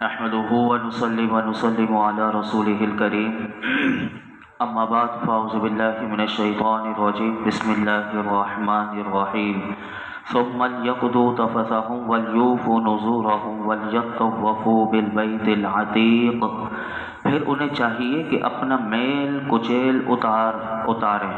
نحمده ونصلي ونسلم على رسوله الكريم اما بعد فاعوذ بالله من الشيطان الرجيم بسم الله الرحمن الرحيم ثم ليقضوا تفثهم وليوفوا نذورهم وليطوفوا بالبيت العتيق، پھر انہیں چاہیے کہ اپنا میل کچیل اتاریں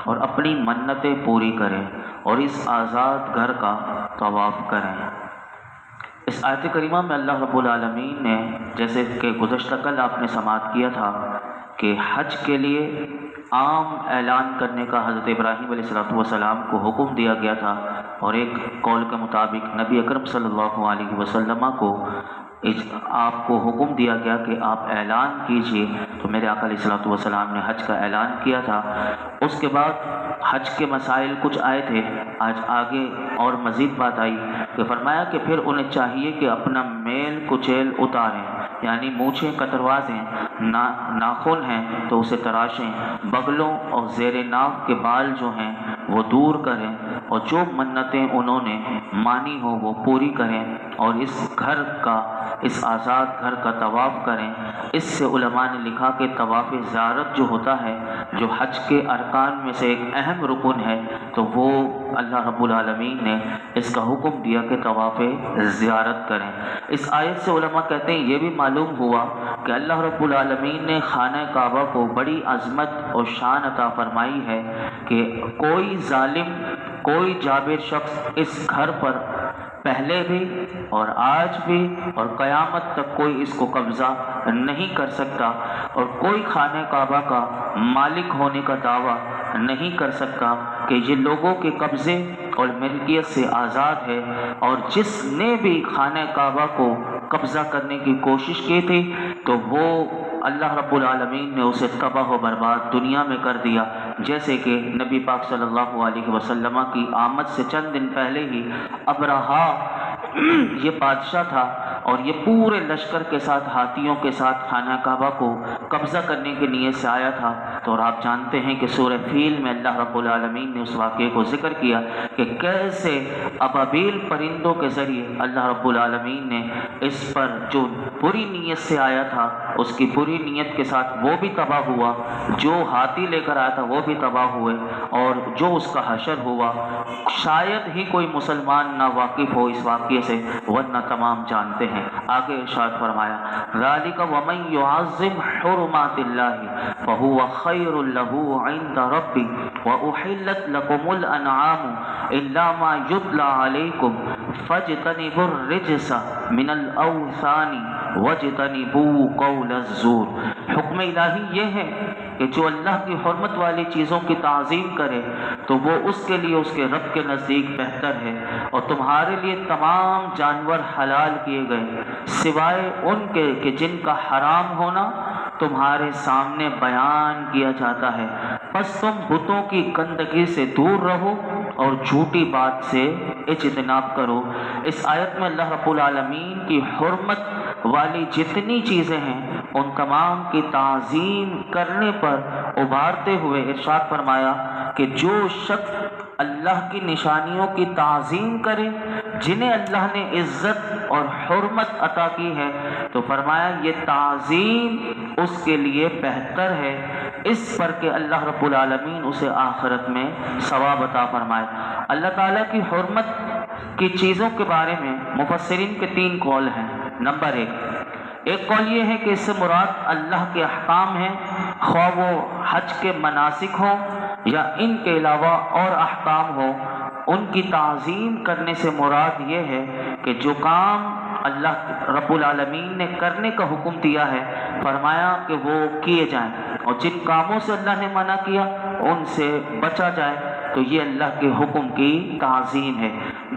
اور اپنی منتیں پوری کریں اور اس آزاد گھر کا طواف کریں۔ اس آیت کریمہ میں اللہ رب العالمین نے، جیسے کہ گزشتہ کل آپ نے سماعت کیا تھا کہ حج کے لیے عام اعلان کرنے کا حضرت ابراہیم علیہ السلام کو حکم دیا گیا تھا، اور ایک قول کے مطابق نبی اکرم صلی اللہ علیہ وسلم کو آپ کو حکم دیا گیا کہ آپ اعلان کیجئے، تو میرے آقا علیہ السلام نے حج کا اعلان کیا تھا۔ اس کے بعد حج کے مسائل کچھ آئے تھے، آج آگے اور مزید بات آئی کہ فرمایا کہ پھر انہیں چاہیے کہ اپنا میل کچیل اتاریں، یعنی مونچھیں کتروا دیں، ناخن ہیں تو اسے تراشیں، بغلوں اور زیر ناف کے بال جو ہیں وہ دور کریں، اور جو منتیں انہوں نے مانی ہو وہ پوری کریں، اور اس آزاد گھر کا طواف کریں۔ اس سے علماء نے لکھا کہ طواف زیارت جو ہوتا ہے، جو حج کے ارکان میں سے ایک اہم رکن ہے، تو وہ اللہ رب العالمین نے اس کا حکم دیا کہ طواف زیارت کریں۔ اس آیت سے علماء کہتے ہیں یہ بھی معلوم ہوا کہ اللہ رب العالمین نے خانہ کعبہ کو بڑی عظمت اور شان عطا فرمائی ہے کہ کوئی ظالم، کوئی جابر شخص اس گھر پر پہلے بھی اور آج بھی اور قیامت تک کوئی اس کو قبضہ نہیں کر سکتا، اور کوئی خانہ کعبہ کا مالک ہونے کا دعویٰ نہیں کر سکتا کہ یہ لوگوں کے قبضے اور ملکیت سے آزاد ہے، اور جس نے بھی خانہ کعبہ کو قبضہ کرنے کی کوشش کی تھی تو وہ اللہ رب العالمین نے اسے تباہ و برباد دنیا میں کر دیا۔ جیسے کہ نبی پاک صلی اللہ علیہ وسلم کی آمد سے چند دن پہلے ہی ابرہا یہ بادشاہ تھا، اور یہ پورے لشکر کے ساتھ، ہاتھیوں کے ساتھ خانہ کعبہ کو قبضہ کرنے کی نیت سے آیا تھا۔ تو اور آپ جانتے ہیں کہ سورہ فیل میں اللہ رب العالمین نے اس واقعے کو ذکر کیا کہ کیسے ابابیل پرندوں کے ذریعے اللہ رب العالمین نے اس پر جو بری نیت سے آیا تھا، اس کی بری نیت کے ساتھ وہ بھی تباہ ہوا، جو ہاتھی لے کر آیا تھا وہ بھی تباہ ہوئے، اور جو اس کا حشر ہوا شاید ہی کوئی مسلمان نہ واقف ہو اس واقعے سے، ورنہ تمام جانتے ہیں۔ آگے ارشاد فرمایا ذالک ومن یعظم حرمات اللہ فہو خیر لہ عند ربہ واحلت لکم الانعام الا ما یتلی علیکم فاجتنبوا الرجس من الاوثان واجتنبوا قول الزور۔ حکم الہی یہ ہے کہ جو اللہ کی حرمت والی چیزوں کی تعظیم کرے تو وہ اس کے لیے اس کے رب کے نزدیک بہتر ہے، اور تمہارے لیے تمام جانور حلال کیے گئے سوائے ان کے کہ جن کا حرام ہونا تمہارے سامنے بیان کیا جاتا ہے، پس تم بتوں کی گندگی سے دور رہو اور جھوٹی بات سے اجتناب کرو۔ اس آیت میں اللہ رب العالمین کی حرمت والی جتنی چیزیں ہیں ان تمام کی تعظیم کرنے پر ابھارتے ہوئے ارشاد فرمایا کہ جو شخص اللہ کی نشانیوں کی تعظیم کرے جنہیں اللہ نے عزت اور حرمت عطا کی ہے، تو فرمایا یہ تعظیم اس کے لیے بہتر ہے اس پر کہ اللہ رب العالمین اسے آخرت میں ثواب عطا فرمائے۔ اللہ تعالیٰ کی حرمت کی چیزوں کے بارے میں مفسرین کے 3 قول ہیں۔ نمبر 1 قول یہ ہے کہ اس سے مراد اللہ کے احکام ہیں، خواہ وہ حج کے مناسک ہوں یا ان کے علاوہ اور احکام ہوں۔ ان کی تعظیم کرنے سے مراد یہ ہے کہ جو کام اللہ رب العالمین نے کرنے کا حکم دیا ہے فرمایا کہ وہ کیے جائیں، اور جن کاموں سے اللہ نے منع کیا ان سے بچا جائے، تو یہ اللہ کے حکم کی تعظیم ہے۔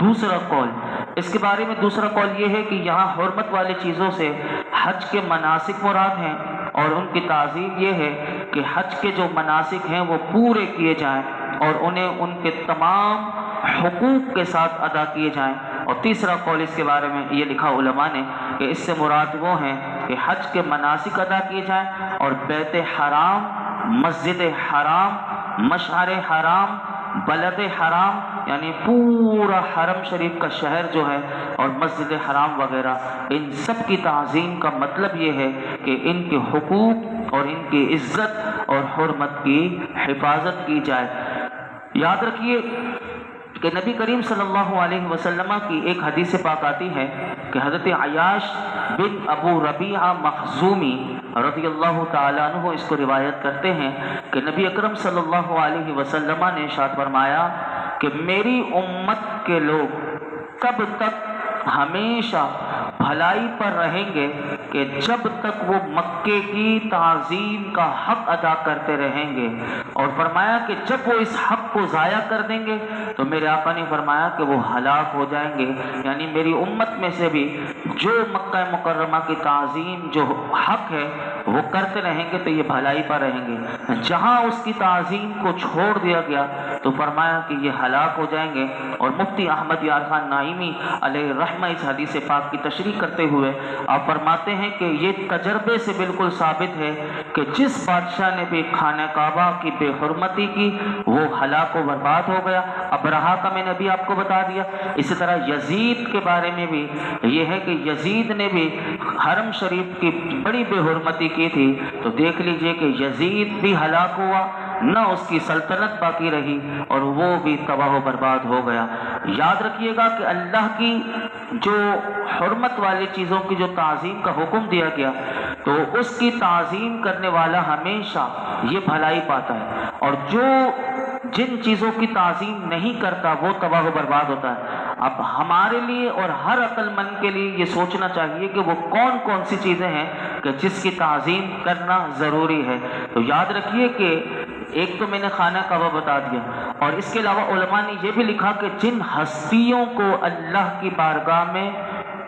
دوسرا قول اس کے بارے میں دوسرا قول یہ ہے کہ یہاں حرمت والی چیزوں سے حج کے مناسک مراد ہیں، اور ان کی تعظیم یہ ہے کہ حج کے جو مناسک ہیں وہ پورے کیے جائیں اور انہیں ان کے تمام حقوق کے ساتھ ادا کیے جائیں۔ اور تیسرا قول اس کے بارے میں یہ لکھا علماء نے کہ اس سے مراد وہ ہیں کہ حج کے مناسک ادا کیے جائیں اور بیت حرام، مسجد حرام، مشعر حرام، بلد حرام یعنی پورا حرم شریف کا شہر جو ہے اور مسجد حرام وغیرہ، ان سب کی تعظیم کا مطلب یہ ہے کہ ان کے حقوق اور ان کی عزت اور حرمت کی حفاظت کی جائے۔ یاد رکھیے کہ نبی کریم صلی اللہ علیہ وسلم کی ایک حدیث پاک آتی ہے کہ حضرت عیاش بن ابو ربیعہ مخزومی رضی اللہ تعالیٰ عنہ اس کو روایت کرتے ہیں کہ نبی اکرم صلی اللہ علیہ وسلم نے ارشاد فرمایا کہ میری امت کے لوگ تب تک ہمیشہ بھلائی پر رہیں گے کہ جب تک وہ مکے کی تعظیم کا حق ادا کرتے رہیں گے، اور فرمایا کہ جب وہ اس حق کو ضائع کر دیں گے تو میرے آقا نے فرمایا کہ وہ ہلاک ہو جائیں گے۔ یعنی میری امت میں سے بھی جو مکہ مکرمہ کی تعظیم جو حق ہے وہ کرتے رہیں گے تو یہ بھلائی پر رہیں گے، جہاں اس کی تعظیم کو چھوڑ دیا گیا تو فرمایا کہ یہ ہلاک ہو جائیں گے۔ اور مفتی احمد یار خان نائمی علیہ رحمہ اس حدیث پاک کی تشریح کرتے ہوئے آپ فرماتے ہیں کہ یہ تجربے سے بالکل ثابت ہے کہ جس بادشاہ نے بھی خانہ کعبہ کی بے حرمتی کی وہ ہلاک و برباد ہو گیا۔ ابرہہ کا میں نے ابھی آپ کو بتا دیا۔ اسی طرح یزید کے بارے میں بھی یہ ہے کہ یزید نے بھی حرم شریف کی بڑی بے حرمتی کی تھی، تو دیکھ لیجئے کہ یزید بھی ہلاک ہوا، نہ اس کی سلطنت باقی رہی اور وہ بھی تباہ و برباد ہو گیا۔ یاد رکھیے گا کہ اللہ کی جو حرمت والی چیزوں کی جو تعظیم کا حکم دیا گیا تو اس کی تعظیم کرنے والا ہمیشہ یہ بھلائی پاتا ہے، اور جو جن چیزوں کی تعظیم نہیں کرتا وہ تباہ و برباد ہوتا ہے۔ اب ہمارے لیے اور ہر عقل مند کے لیے یہ سوچنا چاہیے کہ وہ کون کون سی چیزیں ہیں کہ جس کی تعظیم کرنا ضروری ہے۔ تو یاد رکھیے کہ ایک تو میں نے خانہ کعبہ بتا دیا، اور اس کے علاوہ علماء نے یہ بھی لکھا کہ جن ہستیوں کو اللہ کی بارگاہ میں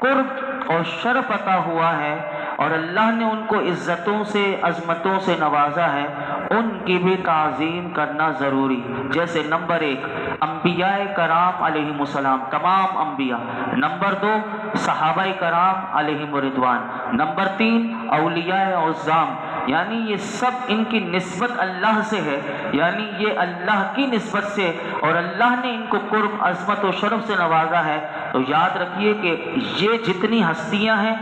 قرب اور شرف عطا ہوا ہے اور اللہ نے ان کو عزتوں سے عظمتوں سے نوازا ہے، ان کی بھی تعظیم کرنا ضروری۔ جیسے نمبر 1 انبیاء کرام علیہم السلام، تمام انبیاء۔ نمبر 2 صحابہ کرام علیہم الرضوان۔ نمبر 3 اولیاء عظام، یعنی یہ سب ان کی نسبت اللہ سے ہے، یعنی یہ اللہ کی نسبت سے، اور اللہ نے ان کو قرب عظمت و شرف سے نوازا ہے۔ تو یاد رکھیے کہ یہ جتنی ہستیاں ہیں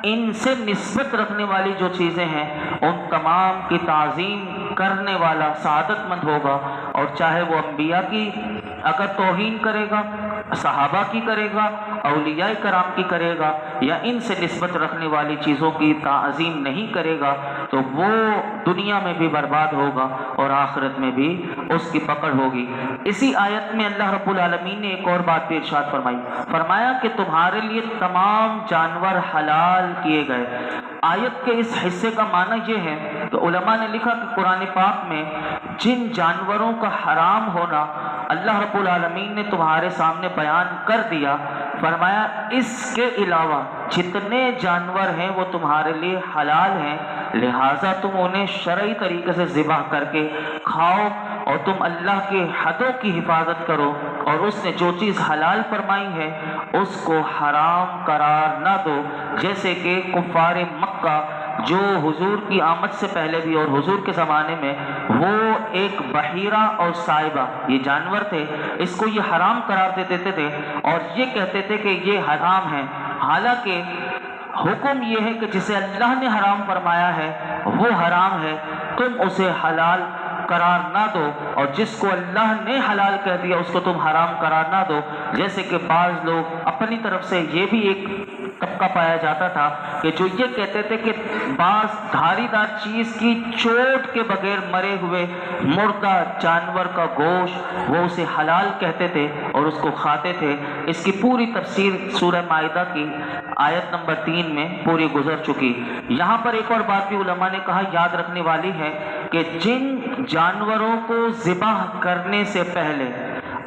ان سے نسبت رکھنے والی جو چیزیں ہیں ان تمام کی تعظیم کرنے والا سعادت مند ہوگا، اور چاہے وہ انبیاء کی اگر توہین کرے گا، صحابہ کی کرے گا، اولیاء کرام کی کرے گا، یا ان سے نسبت رکھنے والی چیزوں کی تعظیم نہیں کرے گا تو وہ دنیا میں بھی برباد ہوگا اور آخرت میں بھی اس کی پکڑ ہوگی۔ اسی آیت میں اللہ رب العالمین نے ایک اور بات بھی ارشاد فرمایا کہ تمہارے لیے تمام جانور حلال کیے گئے۔ آیت کے اس حصے کا معنی یہ ہے کہ علماء نے لکھا کہ قرآن پاک میں جن جانوروں کا حرام ہونا اللہ رب العالمین نے تمہارے سامنے بیان کر دیا، فرمایا اس کے علاوہ جتنے جانور ہیں وہ تمہارے لیے حلال ہیں، لہٰذا تم انہیں شرعی طریقے سے ذبح کر کے کھاؤ، اور تم اللہ کے حدوں کی حفاظت کرو، اور اس نے جو چیز حلال فرمائی ہے اس کو حرام قرار نہ دو۔ جیسے کہ کفار مکہ جو حضور کی آمد سے پہلے بھی اور حضور کے زمانے میں وہ ایک بحیرہ اور صائبہ یہ جانور تھے، اس کو یہ حرام قرار دیتے تھے اور یہ کہتے تھے کہ یہ حرام ہے، حالانکہ حکم یہ ہے کہ جسے اللہ نے حرام فرمایا ہے وہ حرام ہے، تم اسے حلال قرار نہ دو، اور جس کو اللہ نے حلال کہہ دیا اس کو تم حرام قرار نہ دو۔ جیسے کہ بعض لوگ اپنی طرف سے یہ بھی ایک طبقہ پایا جاتا تھا کہ جو یہ کہتے تھے کہ بعض دھاری دار چیز کی چوٹ کے بغیر مرے ہوئے مردہ جانور کا گوشت وہ اسے حلال کہتے تھے اور اس کو کھاتے تھے۔ اس کی پوری تفسیر سورہ مائدہ کی آیت نمبر 3 میں پوری گزر چکی۔ یہاں پر ایک اور بات بھی علماء نے کہا یاد رکھنے والی ہے کہ جن جانوروں کو ذبح کرنے سے پہلے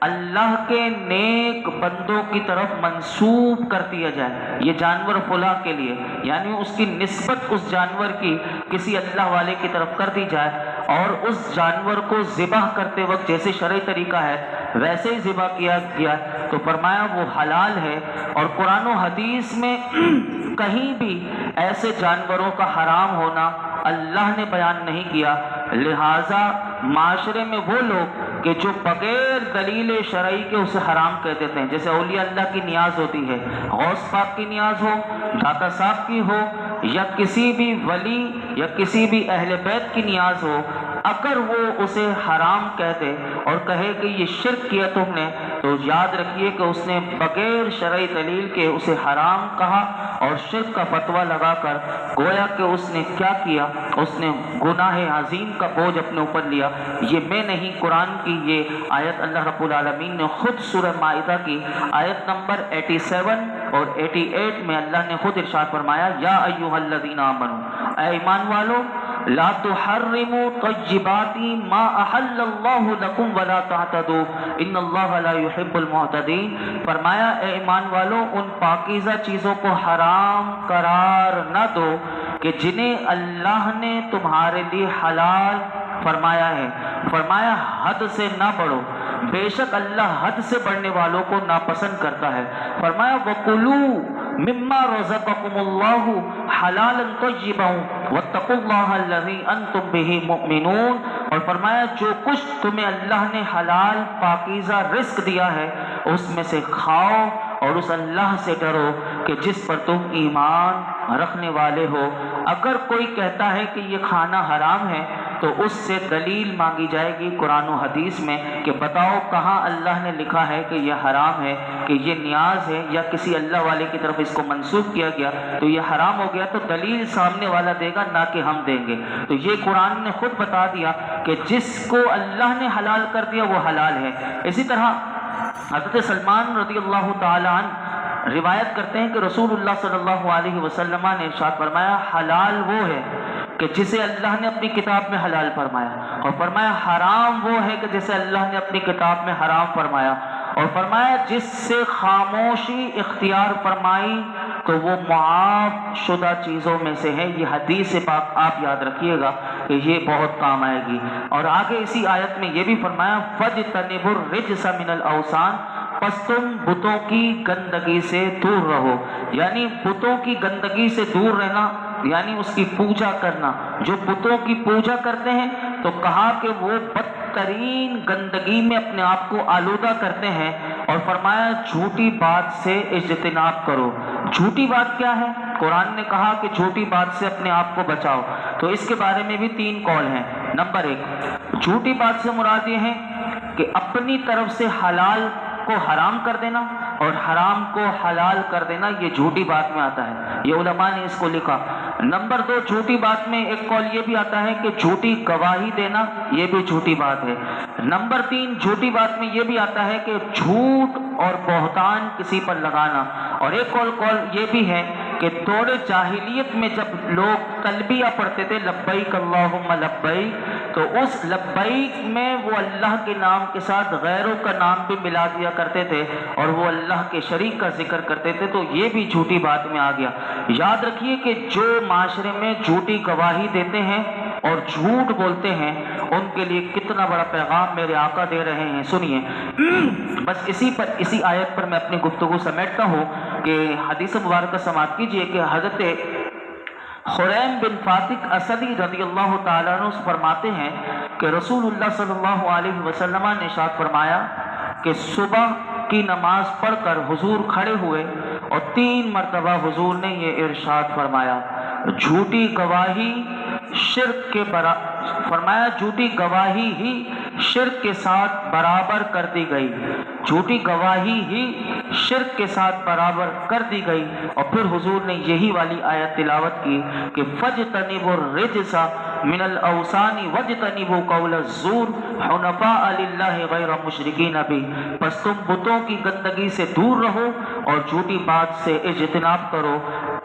اللہ کے نیک بندوں کی طرف منسوب کر دیا جائے، یہ جانور فلاں کے لیے، یعنی اس کی نسبت اس جانور کی کسی اللہ والے کی طرف کر دی جائے، اور اس جانور کو ذبح کرتے وقت جیسے شرعی طریقہ ہے ویسے ہی ذبح کیا گیا تو فرمایا وہ حلال ہے۔ اور قرآن و حدیث میں کہیں بھی ایسے جانوروں کا حرام ہونا اللہ نے بیان نہیں کیا، لہٰذا معاشرے میں وہ لوگ کہ جو بغیر دلیل شرعی کے اسے حرام کہہ دیتے ہیں، جیسے اولیاء اللہ کی نیاز ہوتی ہے، غوث پاک کی نیاز ہو، داتا صاحب کی ہو، یا کسی بھی ولی یا کسی بھی اہل بیت کی نیاز ہو، اگر وہ اسے حرام کہہ دے اور کہے کہ یہ شرک کیا تم نے، تو یاد رکھیے کہ اس نے بغیر شرعی دلیل کے اسے حرام کہا اور شرک کا فتویٰ لگا کر گویا کہ اس نے کیا کیا، اس نے گناہ عظیم کا بوجھ اپنے اوپر لیا۔ یہ میں نہیں، قرآن کی یہ آیت اللہ رب العالمین نے خود سورہ مائدہ کی آیت نمبر 87 اور 88 میں اللہ نے خود ارشاد فرمایا، یا ایھا الذین آمنوا، اے ایمان والو، لا تحرموا طیبات ما احل اللہ لکم ولا تعتدوا ان اللہ لا يحب المعتدین۔ فرمایا اے ایمان والو، ان پاکیزہ چیزوں کو حرام قرار نہ دو کہ جنہیں اللہ نے تمہارے لیے حلال فرمایا ہے۔ فرمایا حد سے نہ بڑھو، بے شک اللہ حد سے بڑھنے والوں کو ناپسند کرتا ہے۔ فرمایا وَقُلُوا مما رزقکم اللہ حلالا طیبا واتقوا اللہ الذی انتم بہ مؤمنون۔ اور فرمایا جو کچھ تمہیں اللہ نے حلال پاکیزہ رزق دیا ہے اس میں سے کھاؤ اور اس اللہ سے ڈرو کہ جس پر تم ایمان رکھنے والے ہو۔ اگر کوئی کہتا ہے کہ یہ کھانا حرام ہے تو اس سے دلیل مانگی جائے گی قرآن و حدیث میں کہ بتاؤ کہاں اللہ نے لکھا ہے کہ یہ حرام ہے، کہ یہ نیاز ہے یا کسی اللہ والے کی طرف اس کو منسوخ کیا گیا تو یہ حرام ہو گیا۔ تو دلیل سامنے والا دے گا، نہ کہ ہم دیں گے۔ تو یہ قرآن نے خود بتا دیا کہ جس کو اللہ نے حلال کر دیا وہ حلال ہے۔ اسی طرح حضرت سلمان رضی اللہ تعالی عنہ روایت کرتے ہیں کہ رسول اللہ صلی اللہ علیہ وسلم نے ارشاد فرمایا، حلال وہ ہے کہ جسے اللہ نے اپنی کتاب میں حلال فرمایا، اور فرمایا حرام وہ ہے کہ جسے اللہ نے اپنی کتاب میں حرام فرمایا، اور فرمایا جس سے خاموشی اختیار فرمائی تو وہ معاف شدہ چیزوں میں سے ہے۔ یہ حدیث پاک آپ یاد رکھیے گا کہ یہ بہت کام آئے گی۔ اور آگے اسی آیت میں یہ بھی فرمایا، فَاجْتَنِبُوا الرِّجْسَ مِنَ الْأَوْثَانِ، پس تم بتوں کی گندگی سے دور رہو۔ یعنی بتوں کی گندگی سے دور رہنا یعنی اس کی پوجا کرنا۔ جو بتوں کی پوجا کرتے ہیں تو کہا کہ وہ بدترین گندگی میں اپنے آپ کو آلودہ کرتے ہیں، اور فرمایا جھوٹی بات سے اجتناب کرو۔ جھوٹی بات کیا ہے؟ قرآن نے کہا کہ جھوٹی بات سے اپنے آپ کو بچاؤ۔ تو اس کے بارے میں بھی 3 قول ہیں۔ نمبر 1، جھوٹی بات سے مراد یہ ہے کہ اپنی طرف سے حلال کو حرام کر دینا اور حرام کو حلال کر دینا، یہ جھوٹی بات میں آتا ہے، یہ علماء نے اس کو لکھا۔ نمبر 2، جھوٹی بات میں ایک قول یہ بھی آتا ہے کہ جھوٹی گواہی دینا، یہ بھی جھوٹی بات ہے۔ نمبر 3، جھوٹی بات میں یہ بھی آتا ہے کہ جھوٹ اور بہتان کسی پر لگانا۔ اور ایک قول یہ بھی ہے کہ دور جاہلیت میں جب لوگ تلبیہ پڑھتے تھے، لبیک اللہم لبیک، تو اس لبیک میں وہ اللہ کے نام کے ساتھ غیروں کا نام بھی ملا دیا کرتے تھے اور وہ اللہ کے شریک کا ذکر کرتے تھے، تو یہ بھی جھوٹی بات میں آ گیا۔ یاد رکھیے کہ جو معاشرے میں جھوٹی گواہی دیتے ہیں اور جھوٹ بولتے ہیں ان کے لیے کتنا بڑا پیغام میرے آقا دے رہے ہیں، سنیے۔ بس اسی آیت پر میں اپنی گفتگو سمیٹتا ہوں کہ حدیث مبارکہ سماعت کیجئے کہ حضرت خریم بن فاتق اسدی رضی اللہ تعالیٰ عنہ فرماتے ہیں کہ رسول اللہ صلی اللہ علیہ وسلم نے ارشاد فرمایا کہ صبح کی نماز پڑھ کر حضور کھڑے ہوئے اور 3 مرتبہ حضور نے یہ ارشاد فرمایا، جھوٹی گواہی شرک کے فرمایا جھوٹی گواہی ہی شرک کے ساتھ برابر کر دی گئی، جھوٹی گواہی ہی شرک کے ساتھ برابر کر دی گئی۔ اور پھر حضور نے یہی والی آیت تلاوت کی کہ فَاجْتَنِبُوا الرِّجْسَ مِنَ الْأَوْثَانِ وَاجْتَنِبُوا قَوْلَ الزُّورِ حُنَفَاءَ لِلَّهِ غَيْرَ مُشْرِكِينَ بِهِ، پس تم بتوں کی گندگی سے دور رہو اور جھوٹی بات سے اجتناب کرو،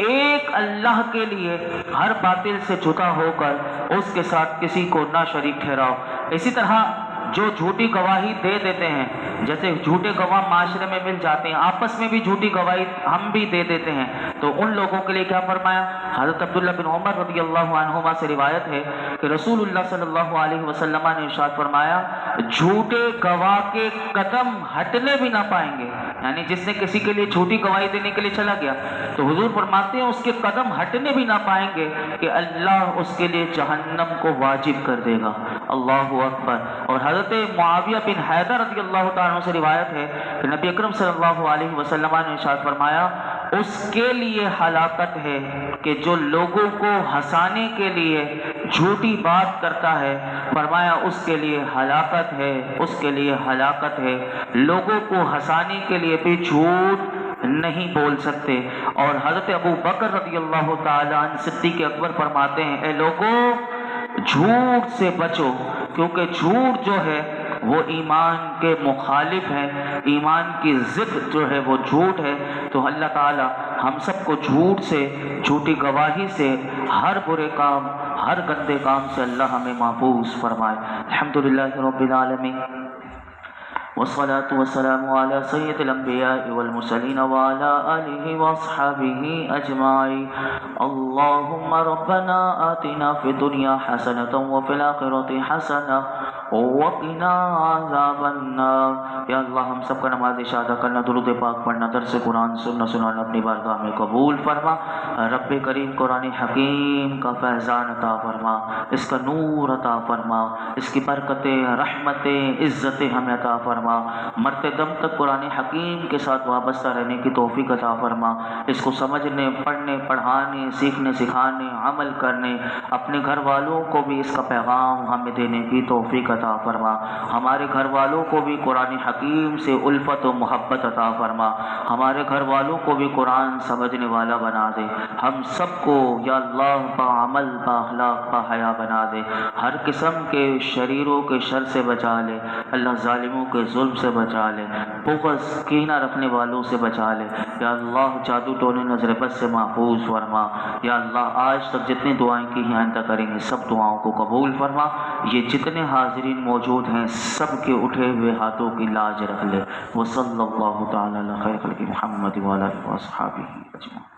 ایک اللہ کے لیے ہر باطل سے جدا ہو کر اس کے ساتھ کسی کو نہ شریک ٹھہراؤ۔ اسی طرح جو جھوٹی گواہی دے دیتے ہیں، جیسے جھوٹے گواہ معاشرے میں مل جاتے ہیں، آپس میں بھی جھوٹی گواہی ہم بھی دے دیتے ہیں، تو ان لوگوں کے لیے کیا فرمایا؟ حضرت عبداللہ بن عمر رضی اللہ عنہما سے روایت ہے کہ رسول اللہ صلی اللہ علیہ وسلم نے ارشاد فرمایا، جھوٹے گواہ کے قدم ہٹنے بھی نہ پائیں گے یعنی جس نے کسی کے لیے جھوٹی گواہی دینے کے لیے چلا گیا تو حضور فرماتے ہیں اس کے قدم ہٹنے بھی نہ پائیں گے کہ اللہ اس کے لیے جہنم کو واجب کر دے گا۔ اللہ اکبر۔ اور حضرت معاویہ بن حیدر رضی اللہ تعالیٰ عنہ سے روایت ہے کہ نبی اکرم صلی اللہ علیہ وسلم نے ارشاد فرمایا اس کے لیے ہلاکت ہے کہ جو لوگوں کو ہنسانے کے لیے جھوٹی بات کرتا ہے، فرمایا اس کے لیے ہلاکت ہے، اس کے لیے ہلاکت ہے۔ لوگوں کو ہنسانے کے لیے بھی جھوٹ نہیں بول سکتے۔ اور حضرت ابو بکر رضی اللہ تعالیٰ عنہ صدیق اکبر فرماتے ہیں اے لوگوں جھوٹ سے بچو، کیونکہ جھوٹ جو ہے وہ ایمان کے مخالف ہے، ایمان کی ضد جو ہے وہ جھوٹ ہے۔ تو اللہ تعالی ہم سب کو جھوٹ سے، جھوٹی گواہی سے، ہر برے کام، ہر گندے کام سے اللہ ہمیں محفوظ فرمائے۔ الحمدللہ رب العالمین والصلاة والسلام على سید الانبیاء والمرسلین وعلى آلہ واصحابہ اجمعین۔ اللہم ربنا آتنا فی الدنیا حسنة وفی الآخرة حسنة وقنا عذاب النار۔ یا اللہ ہم سب کا نماز عشاء ادا کرنا، درود پاک پڑھنا، درس قرآن سننا سنانا اپنی بارگاہ میں قبول فرما۔ رب کریم قرآن حکیم کا فیضان عطا فرما، اس کا نور عطا فرما، اس کی برکتیں، رحمتیں، عزتیں ہمیں عطا فرما۔ مرتے دم تک قرآن حکیم کے ساتھ وابستہ رہنے کی توفیق عطا فرما، اس کو سمجھنے، پڑھنے، پڑھانے، سیکھنے، سکھانے، عمل کرنے، اپنے گھر والوں کو بھی اس کا پیغام ہمیں دینے کی توفیق عطا فرما۔ ہمارے گھر والوں کو بھی قرآن حکیم سے الفت و محبت عطا فرما، ہمارے گھر والوں کو بھی قرآن سمجھنے والا بنا دے۔ ہم سب کو یا اللہ با عمل، با اخلاق، با حیا بنا دے۔ ہر قسم کے شریروں کے شر سے بچا لے اللہ، ظالموں کے ظلم سے بچا لے، بغض کینہ رکھنے والوں سے بچا لے یا اللہ، جادو ٹونے نظر بد سے محفوظ فرما یا اللہ۔ آج تک جتنی دعائیں کی ہیں آئندہ کریں گے سب دعاؤں کو قبول فرما۔ یہ جتنے حاضرین موجود ہیں سب کے اٹھے ہوئے ہاتھوں کی لاج رکھ لے۔ وصلی اللہ تعالی علی خیر خلق محمد وعلی آلہ وصحبہ اجمعین۔